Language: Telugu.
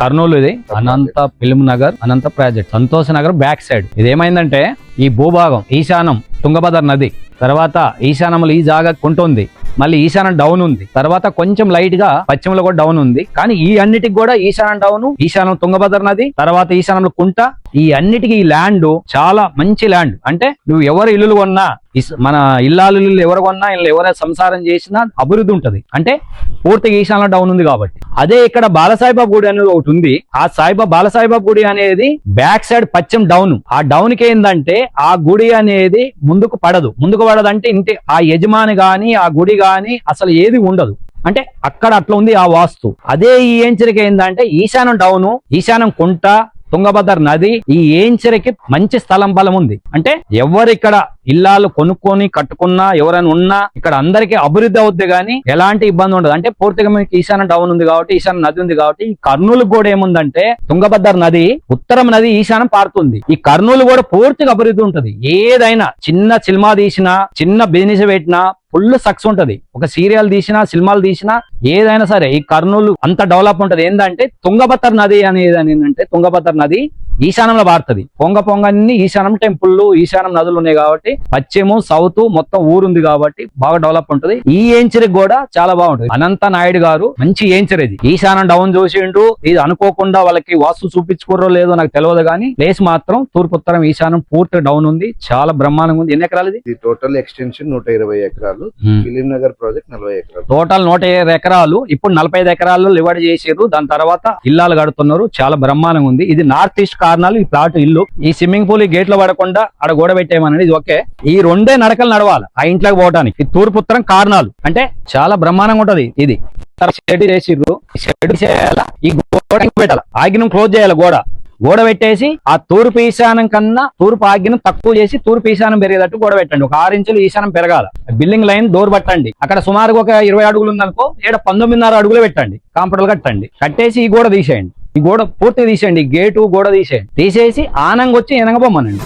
కర్నూలు ఇది Anantha film Nagar Anantha project Santosh Nagar back side. ఇదేమైందంటే ఈ భూభాగం ఈశానం తుంగభద్ర నది తర్వాత ఈశానంలో ఈ జాగా కొంటుంది, మళ్ళీ ఈశానం డౌన్ ఉంది, తర్వాత కొంచెం లైట్ గా పశ్చిమలో కూడా డౌన్ ఉంది. కానీ ఈ అన్నిటికి కూడా ఈశానం డౌన్, ఈశానం తుంగభద్ర నది, తర్వాత ఈశానంలో కుంట, ఈ అన్నిటికీ ఈ ల్యాండ్ చాలా మంచి ల్యాండ్. అంటే నువ్వు ఎవరు ఇల్లులు కొన్నా, మన ఇల్లాలు ఎవరు కొన్నా, ఎవరైనా సంసారం చేసినా అభివృద్ధి ఉంటది. అంటే పూర్తిగా ఈశాన్య డౌన్ ఉంది కాబట్టి. అదే ఇక్కడ బాలసాయిబాబు గుడి అనేది ఒకటి ఉంది. ఆ బాలసాయిబాబు గుడి అనేది బ్యాక్ సైడ్ పశ్చిమ డౌన్. ఆ డౌన్ కి ఏంటంటే ఆ గుడి అనేది ముందుకు పడదంటే ఇంటి ఆ యజమాని గాని ఆ గుడి గాని అసలు ఏది ఉండదు. అంటే అక్కడ అట్లా ఉంది ఆ వాస్తు. అదే ఈ ఏంచరికి ఏంటంటే ఈశాన్యం డౌను, ఈశాన్యం కుంట, తుంగభద్ర నది, ఈ ఏంచరికి మంచి స్థలం బలం ఉంది. అంటే ఎవరు ఇక్కడ ఇల్లాలు కొనుక్కొని కట్టుకున్నా ఎవరైనా ఉన్నా ఇక్కడ అందరికీ అభివృద్ధి అవుద్ది కానీ ఎలాంటి ఇబ్బంది ఉండదు. అంటే పూర్తిగా మీకు ఈశాన్య డౌన్ ఉంది కాబట్టి, ఈశాన్య నది ఉంది కాబట్టి, ఈ కర్నూలు కూడా ఏముందంటే తుంగభద్ర నది ఉత్తరం నది ఈశాన్యం పారుతుంది. ఈ కర్నూలు కూడా పూర్తిగా అభివృద్ధి ఉంటది. ఏదైనా చిన్న సినిమా తీసినా, చిన్న బిజినెస్ పెట్టినా ఫుల్ సక్సెస్ ఉంటది. ఒక సీరియల్ తీసినా, సినిమాలు తీసినా, ఏదైనా సరే ఈ కర్నూలు అంత డెవలప్ ఉంటది. ఏంటంటే తుంగభద్ర నది అనేది ఏంటంటే తుంగభద్ర నది ఈశాన్యంలో పారుతుంది. పొంగన్ని ఈశాన్యం టెంపుల్, ఈశాన్యం నదులు ఉన్నాయి కాబట్టి పశ్చిమ సౌత్ మొత్తం ఊరుంది కాబట్టి బాగా డెవలప్ ఉంటది. ఈ ఏంచరికి కూడా చాలా బాగుంటది. అనంత నాయుడు గారు మంచి ఏంచర్ ఇది. ఈశాన్యం డౌన్ చూసిండు, ఇది అనుకోకుండా వాళ్ళకి వాస్తు చూపించుకోరో లేదో నాకు తెలియదు కానీ ప్లేస్ మాత్రం తూర్పు ఉత్తరం ఈశాన్యం పూర్తి డౌన్ ఉంది. చాలా బ్రహ్మాండంగా ఉంది. ఎన్ని ఎకరాలు ఇది? టోటల్ ఎక్స్టెన్షన్ 120 ఎకరాలు. ఫిలిం నగర్ ప్రాజెక్ట్ 40 ఎకరాలు. టోటల్ 120 ఎకరాలు. ఇప్పుడు 45 ఎకరాలు లివర్ చేసారు. దాని తర్వాత ఇల్లాలు కడుతున్నారు. చాలా బ్రహ్మాండంగా ఉంది. ఇది నార్త్ ఈస్ట్ కార్నర్ ఈ ప్లాట్ ఇల్లు. ఈ స్విమ్మింగ్ పూల్ ఈ గేట్ లో పడకుండా అక్కడ గోడ పెట్టేయమని ఇది ఓకే. ఈ రెండే నడకలు నడవాలి ఆ ఇంట్లోకి పోవడానికి. తూర్పు ఉత్తరం కార్నాలు అంటే చాలా బ్రహ్మాండంగా ఉంటది. ఇది షెడ్ చేసిర్రు. షెడ్ చేయాలా, ఈ గోడ పెట్టాలి, ఆగ్నం క్లోజ్ చేయాలి. గోడ పెట్టేసి ఆ తూర్పు ఈశానం కన్నా తూర్పు ఆగ్నం తక్కువ చేసి తూర్పు ఈశానం పెరిగేటట్టు గోడ పెట్టండి. ఒక 6 ఇంచులు ఈశానం పెరగాల. బిల్డింగ్ లైన్ డోర్ పట్టండి. అక్కడ సుమారుగా ఒక 20 అడుగులు ఉందనుకో, 19.5 అడుగులు పెట్టండి. కాంపౌండ్ కట్టండి. కట్టేసి ఈ గోడ తీసేయండి. ఈ గోడ పూర్తిగా తీసేయండి. గేటు గోడ తీసేసి ఆనంగా వచ్చి ఎనగబొమ్మనండి.